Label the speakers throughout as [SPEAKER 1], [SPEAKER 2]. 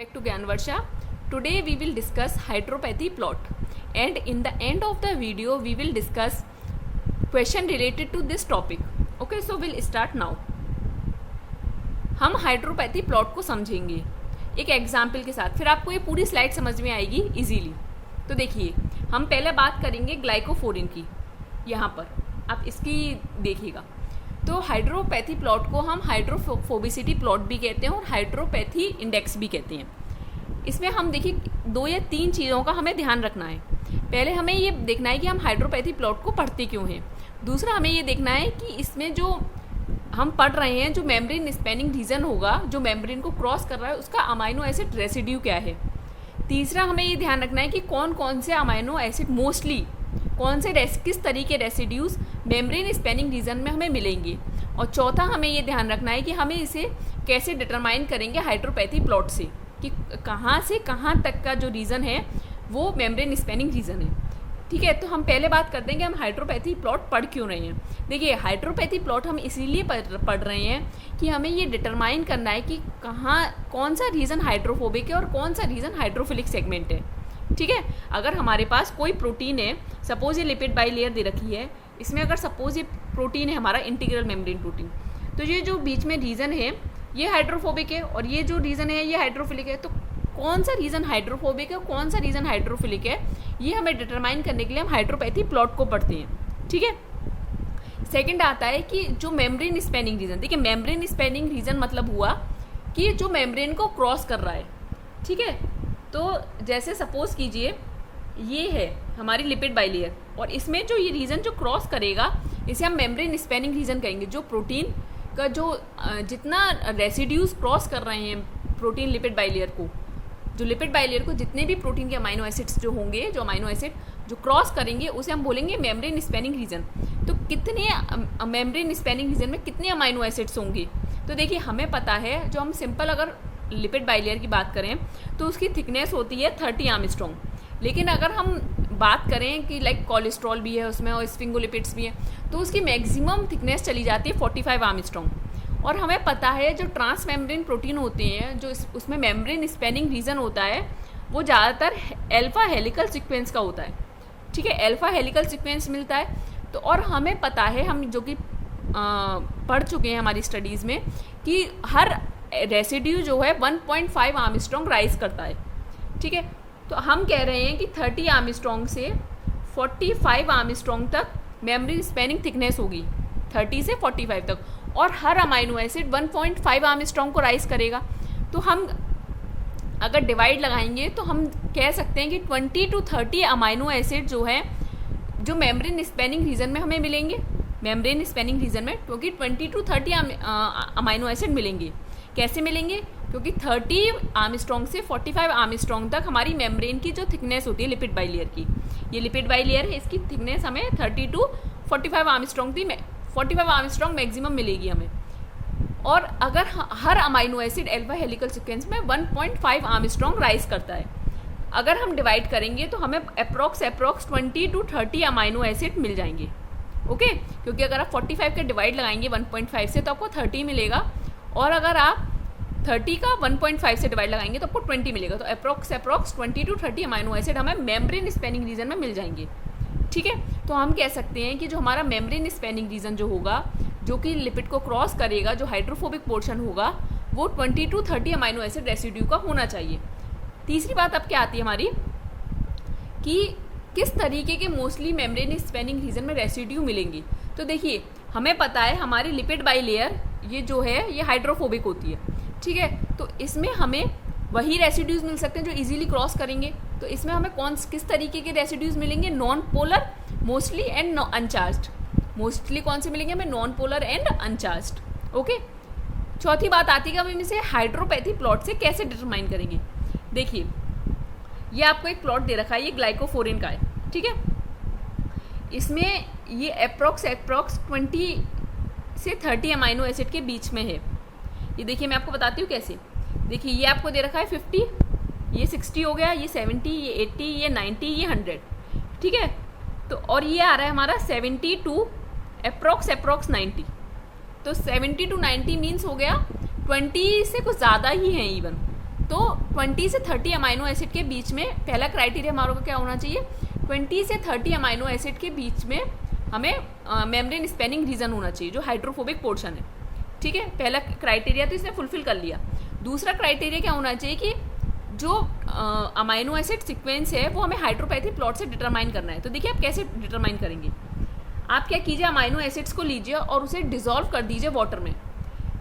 [SPEAKER 1] back to Gyanvarsha. Today we will discuss hydropathy plot, and in the end of the video we will discuss question related to this topic. Okay, so we'll start now. हम hydropathy plot को समझेंगे एक example के साथ, फिर आपको ये पूरी स्लाइड समझ में आएगी इजीली. तो देखिए, हम पहले बात करेंगे ग्लाइकोफोरिन की. यहाँ पर आप इसकी देखिएगा. तो हाइड्रोपैथी प्लॉट को हम हाइड्रोफोबिसिटी प्लॉट भी कहते हैं और हाइड्रोपैथी इंडेक्स भी कहते हैं. इसमें हम देखिए 2 या 3 चीज़ों का हमें ध्यान रखना है. पहले हमें ये देखना है कि हम हाइड्रोपैथी प्लॉट को पढ़ते क्यों हैं. दूसरा हमें ये देखना है कि इसमें जो हम पढ़ रहे हैं, जो मेम्ब्रेन स्पैनिंग रीजन होगा, जो मेम्ब्रेन को क्रॉस कर रहा है, उसका अमाइनो एसिड रेसिड्यू क्या है. तीसरा हमें ये ध्यान रखना है कि कौन कौन से अमाइनो एसिड मोस्टली कौन से किस तरीके रेसिड्यूज मेम्ब्रेन स्पैनिंग रीजन में हमें मिलेंगे. और चौथा हमें ये ध्यान रखना है कि हमें इसे कैसे डिटरमाइन करेंगे हाइड्रोपैथी प्लॉट से, कि कहाँ से कहाँ तक का जो रीज़न है वो मेम्ब्रेन स्पैनिंग रीजन है. ठीक है, तो हम पहले बात करते हैं कि हम हाइड्रोपैथी प्लॉट पढ़ क्यों रहे हैं. देखिए, हाइड्रोपैथी प्लॉट हम इसीलिए पढ़ रहे हैं कि हमें ये डिटरमाइन करना है कि कहाँ कौन सा रीज़न हाइड्रोफोबिक है और कौन सा रीज़न हाइड्रोफिलिक सेगमेंट है. ठीक है, अगर हमारे पास कोई प्रोटीन है, सपोज ये लिपिड बाइलेयर दे रखी है, इसमें अगर सपोज ये प्रोटीन है हमारा इंटीग्रल मेम्ब्रेन प्रोटीन, तो ये जो बीच में रीज़न है ये हाइड्रोफोबिक है और ये जो रीज़न है ये हाइड्रोफिलिक है. तो कौन सा रीज़न हाइड्रोफोबिक है, कौन सा रीज़न हाइड्रोफिलिक है, ये हमें डिटरमाइन करने के लिए हम हाइड्रोपैथी प्लॉट को पढ़ते हैं. ठीक है. सेकंड आता है कि जो मेम्ब्रेन स्पैनिंग रीजन. देखिए, मेम्ब्रेन स्पैनिंग रीजन मतलब हुआ कि जो मेम्ब्रेन को क्रॉस कर रहा है. ठीक है, तो जैसे सपोज कीजिए ये है हमारी लिपिड बाइलेयर और इसमें जो ये रीजन जो क्रॉस करेगा इसे हम मेम्ब्रेन स्पैनिंग रीजन कहेंगे. जो प्रोटीन का जो जितना रेसिड्यूज क्रॉस कर रहे हैं प्रोटीन लिपिड बाइलेयर को, जो लिपिड बाइलेयर को जितने भी प्रोटीन के अमाइनो एसिड्स जो होंगे, जो अमाइनो एसिड जो क्रॉस करेंगे उसे हम बोलेंगे मेम्ब्रेन स्पैनिंग रीजन. तो कितने मेम्ब्रेन स्पैनिंग रीजन में कितने अमाइनो एसिड्स होंगे. तो देखिए, हमें पता है, जो हम सिंपल अगर लिपिड बाइलेयर की बात करें तो उसकी थिकनेस होती है 30 आर्मस्ट्रॉन्ग. लेकिन अगर हम बात करें कि लाइक कोलेस्ट्रॉल भी है उसमें और स्फिंगोलिपिड्स भी हैं, तो उसकी मैक्सिमम थिकनेस चली जाती है 45 आर्मस्ट्रॉन्ग. और हमें पता है जो ट्रांस मेम्ब्रेन प्रोटीन होते हैं, जो उसमें मेम्ब्रेन स्पैनिंग रीजन होता है, वो ज़्यादातर अल्फा हेलिकल सीक्वेंस का होता है. ठीक है, अल्फा हेलिकल सीक्वेंस मिलता है. तो और हमें पता है, हम जो कि पढ़ चुके हैं हमारी स्टडीज़ में, कि हर रेसिड्यू जो है 1.5 आर्मस्ट्रॉन्ग राइज करता है. ठीक है, तो हम कह रहे हैं कि 30 आर्मस्ट्रॉन्ग से 45 आर्मस्ट्रॉन्ग तक मेम्ब्रेन स्पैनिंग थिकनेस होगी, 30 से 45 तक. और हर अमाइनो एसिड 1.5 आर्मस्ट्रॉन्ग को राइज करेगा. तो हम अगर डिवाइड लगाएंगे तो हम कह सकते हैं कि 20 to 30 अमाइनो एसिड जो है जो मेम्ब्रेन स्पैनिंग रीजन में हमें मिलेंगे. मेम्ब्रेन स्पैनिंग रीजन में क्योंकि 20 to 30 अमाइनो एसिड मिलेंगे. कैसे मिलेंगे? क्योंकि 30 आर्मस्ट्रॉन्ग से 45 आर्मस्ट्रॉन्ग तक हमारी मेम्ब्रेन की जो थिकनेस होती है लिपिड बाइलेयर की, ये लिपिड बाइलेयर है, इसकी थिकनेस हमें 30 to 45 आर्मस्ट्रॉन्ग थी. 45 आर्मस्ट्रॉन्ग मैक्सिमम मिलेगी हमें. और अगर हर amino acid alpha helical sequence में 1.5 आर्मस्ट्रॉन्ग राइज करता है, अगर हम डिवाइड करेंगे तो हमें अप्रॉक्स 20 to 30 अमाइनो एसिड मिल जाएंगे. ओके, क्योंकि अगर आप 45 का डिवाइड लगाएंगे 1.5 से तो आपको 30 मिलेगा, और अगर आप 30 का 1.5 से डिवाइड लगाएंगे तो आपको 20 मिलेगा. तो अप्रॉक्स 20 to 30 अमाइनो एसिड हमें मेम्ब्रेन स्पैनिंग रीजन में मिल जाएंगे. ठीक है, तो हम कह सकते हैं कि जो हमारा मेम्ब्रेन स्पैनिंग रीजन जो होगा, जो कि लिपिड को क्रॉस करेगा, जो हाइड्रोफोबिक पोर्शन होगा, वो 20 to 30 अमाइनो एसिड रेसिड्यू का होना चाहिए. तीसरी बात अब क्या आती है हमारी, कि किस तरीके के मोस्टली मेम्ब्रेन स्पैनिंग रीजन में रेसिड्यू मिलेंगे. तो देखिए, हमें पता है हमारी लिपिड बाइलेयर ये जो है ये हाइड्रोफोबिक होती है. ठीक है, तो इसमें हमें वही रेसिड्यूज मिल सकते हैं जो इजीली क्रॉस करेंगे. तो इसमें हमें किस तरीके के रेसिड्यूज मिलेंगे? Non polar mostly and uncharged. Mostly कौन से मिलेंगे हमें? Non polar and uncharged. Okay. चौथी बात आती है कि हम इसे हाइड्रोपैथी प्लॉट से कैसे डिटरमाइन करेंगे. देखिए, ये आपको एक प्लॉट दे रखा है, ये ग्लाइकोफोरिन का है. ठीक है, इसमें ये अप्रॉक्स 20 से 30 अमाइनो एसिड के बीच में है. ये देखिए, मैं आपको बताती हूँ कैसे. देखिए, ये आपको दे रखा है 50, ये 60 हो गया, ये 70, ये 80, ये 90, ये 100. ठीक है, तो और ये आ रहा है हमारा 70 to अप्रॉक्स 90. तो 70 to 90 मीन्स हो गया 20 से कुछ ज़्यादा ही है इवन. तो 20 से 30 अमाइनो एसिड के बीच में पहला क्राइटेरिया हमारे को क्या होना चाहिए, 20 से 30 अमाइनो एसिड के बीच में हमें मेम्ब्रेन स्पैनिंग रीजन होना चाहिए, जो हाइड्रोफोबिक पोर्शन है। ठीक है, पहला क्राइटेरिया तो इसने फुलफिल कर लिया। दूसरा क्राइटेरिया क्या होना चाहिए कि जो अमाइनो एसिड सीक्वेंस है वो हमें हाइड्रोपैथी प्लॉट से डिटरमाइन करना है। तो देखिए आप कैसे डिटरमाइन करेंगे, आप क्या कीजिए, अमाइनो एसिड्स को लीजिए और उसे डिसॉल्व कर दीजिए वाटर में।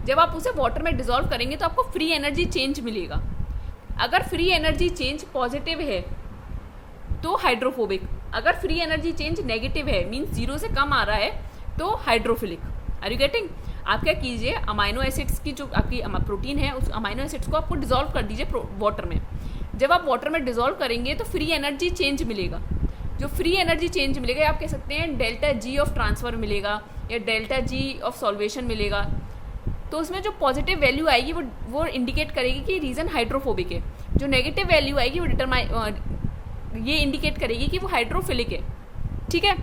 [SPEAKER 1] जब आप उसे वाटर में डिसॉल्व करेंगे तो आपको फ्री एनर्जी चेंज मिलेगा। अगर फ्री एनर्जी चेंज पॉजिटिव है तो हाइड्रोफोबिक, अगर फ्री एनर्जी चेंज नेगेटिव है मीन्स 0 से कम आ रहा है तो हाइड्रोफिलिक। Are you getting? आप क्या कीजिए, अमाइनो एसिड्स की जो आपकी प्रोटीन है उस अमाइनो एसिड्स को आपको डिसॉल्व कर दीजिए वाटर में। जब आप वाटर में डिसॉल्व करेंगे तो फ्री एनर्जी चेंज मिलेगा। जो फ्री एनर्जी चेंज मिलेगा, आप कह सकते हैं डेल्टा जी ऑफ ट्रांसफर मिलेगा या डेल्टा जी ऑफ सॉल्वेशन मिलेगा। तो उसमें जो पॉजिटिव वैल्यू आएगी वो इंडिकेट करेगी कि रीजन हाइड्रोफोबिक है। जो नेगेटिव वैल्यू आएगी वो ये इंडिकेट करेगी कि वो हाइड्रोफिलिक है। ठीक है,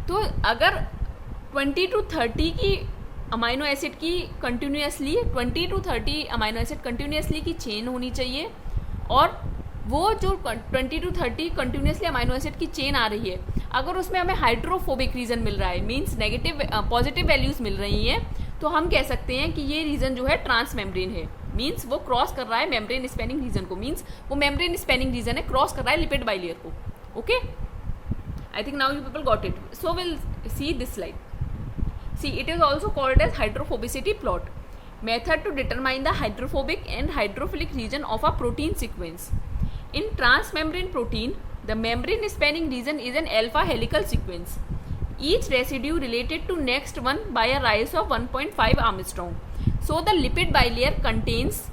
[SPEAKER 1] तो अगर 20 to 30 की अमाइनो एसिड की continuously 20 to 30 amino acid continuously की चेन होनी चाहिए, और वो जो 20 to 30 कंटिन्यूसली अमाइनो एसिड की चेन आ रही है, अगर उसमें हमें हाइड्रोफोबिक रीजन मिल रहा है मीन्स पॉजिटिव वैल्यूज मिल रही हैं, तो हम कह सकते हैं कि ये रीजन जो है ट्रांस मेम्ब्रेन है। मीन्स वो क्रॉस कर रहा है मेम्ब्रेन स्पैनिंग रीजन को, मीन्स वो मेम्ब्रेन स्पैनिंग रीजन है, क्रॉस कर रहा है लिपिड बाइलेयर को। Okay, I think now you people got it. So will see this slide. See, it is also called as hydrophobicity plot. Method to determine the hydrophobic and hydrophilic region of a protein sequence. In transmembrane protein, the membrane spanning region is an alpha helical sequence. Each residue related to next one by a radius of 1.5 Armstrong. So the lipid bilayer contains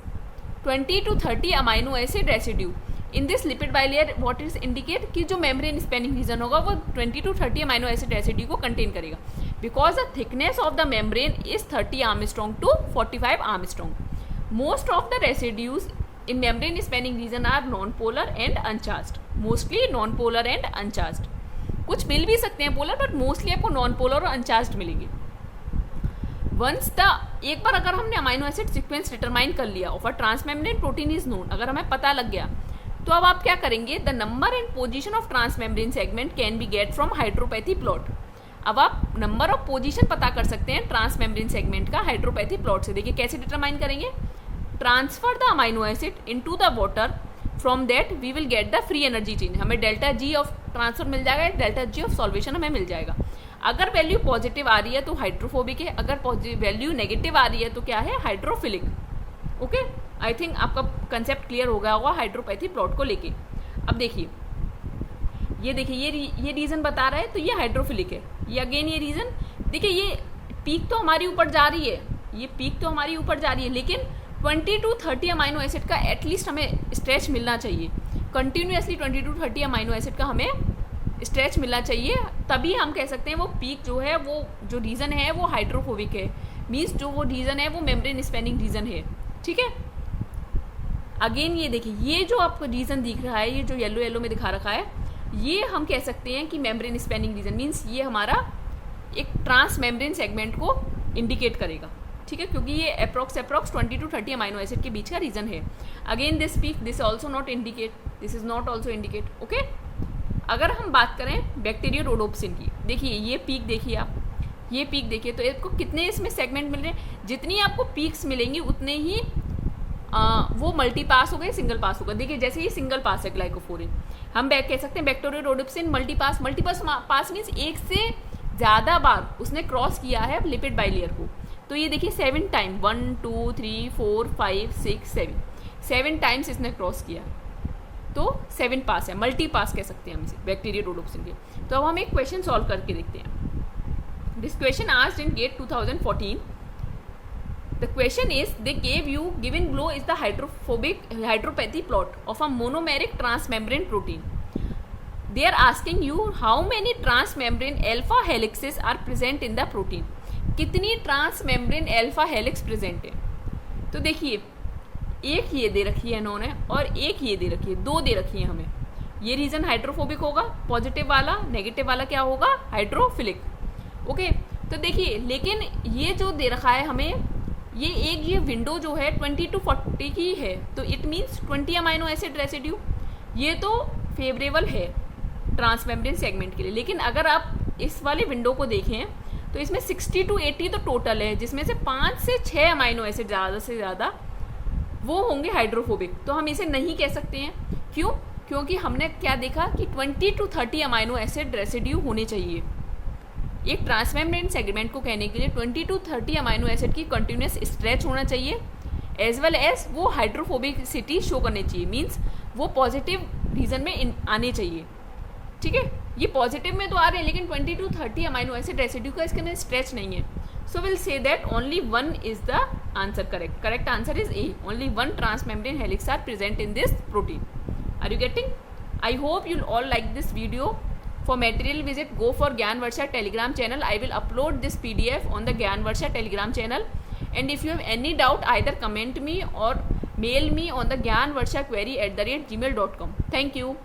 [SPEAKER 1] 20 to 30 amino acid residue. In this lipid bilayer what is indicate कि जो membrane spanning reason होगा वो 20 to 30 amino acid residue को contain करेगा, because the thickness of the membrane is 30 angstrom to 45 angstrom. Most of the residues in membrane spanning region are non polar and uncharged, mostly non polar and uncharged. कुछ मिल भी सकते हैं polar, but mostly आपको non polar और uncharged मिलेंगे। Once the एक बार अगर हमने अमाइनो एसिड सीक्वेंस डिटरमाइन कर लिया of a transmembrane protein is known, अगर हमें पता लग गया, तो अब आप क्या करेंगे, the number and position of transmembrane segment can be get from hydropathy plot. अब आप नंबर ऑफ पोजीशन पता कर सकते हैं ट्रांसमेम्ब्रेन सेगमेंट का हाइड्रोपैथी प्लॉट से। देखिए कैसे डिटरमाइन करेंगे, transfer the amino acid into the water, from that we will get the free energy change. हमें डेल्टा जी ऑफ ट्रांसफर मिल जाएगा, डेल्टा जी ऑफ सॉल्वेशन हमें मिल जाएगा। अगर वैल्यू पॉजिटिव आ रही है तो हाइड्रोफोबिक है, अगर वैल्यू नेगेटिव आ रही है तो क्या है, हाइड्रोफिलिक। ओके, आई थिंक आपका कंसेप्ट क्लियर हो गया होगा हाइड्रोपैथी प्लॉट को लेके। अब देखिए ये रीजन बता रहा है, तो ये हाइड्रोफिलिक है। ये अगेन ये रीजन देखिए, ये पीक तो हमारी ऊपर जा रही है, ये पीक तो हमारी ऊपर जा रही है, लेकिन 20 to 30 अमाइनो एसिड का एटलीस्ट हमें स्ट्रेच मिलना चाहिए कंटिन्यूसली। 20 to 30 अमाइनो एसिड का हमें स्ट्रेच मिलना चाहिए, तभी हम कह सकते हैं वो पीक जो है, वो जो रीजन है वो हाइड्रोफोबिक है, मीन्स जो वो रीजन है वो मेम्ब्रेन स्पैनिंग रीजन है। ठीक है, अगेन ये देखिए, ये जो आपको रीजन दिख रहा है, ये जो येलो येलो में दिखा रखा है, ये हम कह सकते हैं कि मेम्ब्रेन स्पैनिंग रीजन, मीन्स ये हमारा एक ट्रांस मेम्ब्रेन सेगमेंट को इंडिकेट करेगा। ठीक है, क्योंकि ये अप्रॉक्स 20 to 30 अमाइनो एसिड के बीच का रीजन है। Again this peak, this also not indicate, this is not also indicate. Okay, अगर हम बात करें बैक्टीरियोरोडोप्सिन की, देखिए ये पीक देखिए आप, ये पीक देखिए, तो आपको कितने इसमें सेगमेंट मिल रहे हैं, जितनी आपको पीक्स मिलेंगी उतने ही वो मल्टी पास हो गए, सिंगल पास होगा। देखिए जैसे ये सिंगल पास है ग्लाइकोफोरिन, हम कह सकते हैं बैक्टीरियोरोडोप्सिन मल्टीपास पास मीन्स एक से ज़्यादा बार उसने क्रॉस किया है लिपिड बाइलेयर को। तो ये देखिए 7 टाइम, 1 2 3 4 5 6 7 टाइम्स इसने क्रॉस किया, तो 7 पास है, मल्टी पास कह सकते हैं हम इसे बैक्टीरियोरोडोप्सिन के। तो अब हम एक क्वेश्चन सॉल्व करके देखते हैं। This question asked in GATE 2014। The question is, they gave you, given below is the hydropathy plot of a monomeric transmembrane protein. They are asking you how many transmembrane alpha helixes are present in the protein. कितनी transmembrane alpha helix present है। तो देखिए एक ये दे रखी है इन्होंने और एक ये दे रखी है, 2 दे रखी है हमें। ये रीजन हाइड्रोफोबिक होगा, पॉजिटिव वाला, नेगेटिव वाला क्या होगा, हाइड्रोफिलिक। ओके, तो देखिए लेकिन ये जो दे रखा है हमें ये विंडो जो है 20 to 40 की है, तो it means 20 amino acid residue, ये तो फेवरेबल है ट्रांसमेम्ब्रेन सेगमेंट के लिए। लेकिन अगर आप इस वाले विंडो को देखें तो इसमें 60 to 80 तो टोटल है, जिसमें से 5 से 6 अमाइनो एसिड ज़्यादा से ज़्यादा वो होंगे हाइड्रोफोबिक। तो हम इसे नहीं कह सकते हैं। क्यों? क्योंकि हमने क्या देखा कि 20 to 30 अमाइनो एसिड रेसिड्यू होने चाहिए। एक ट्रांसमेम्ब्रेन सेगमेंट को कहने के लिए 20 to 30 अमाइनो एसिड की कंटिन्यूस स्ट्रेच होना चाहिए, एज वेल एज वो हाइड्रोफोबिसिटी शो करनी चाहिए, मीन्स वो पॉजिटिव रीजन में आने चाहिए। ठीक है, ये पॉजिटिव में तो आ रहे हैं, लेकिन 20 to 30 अमाइनो एसिड रेसिड्यू का इसके अंदर स्ट्रेच नहीं है। So will see that only one is the answer correct. Correct answer is A, only one transmembrane helix are present in this protein. Are you getting? I hope you'll all like this video. For material visit, go for Gyan Varsha Telegram channel. I will upload this PDF on the Gyan Varsha Telegram channel. And if you have any doubt, either comment me or mail me on the gyanvarshaquery@gmail.com. Thank you.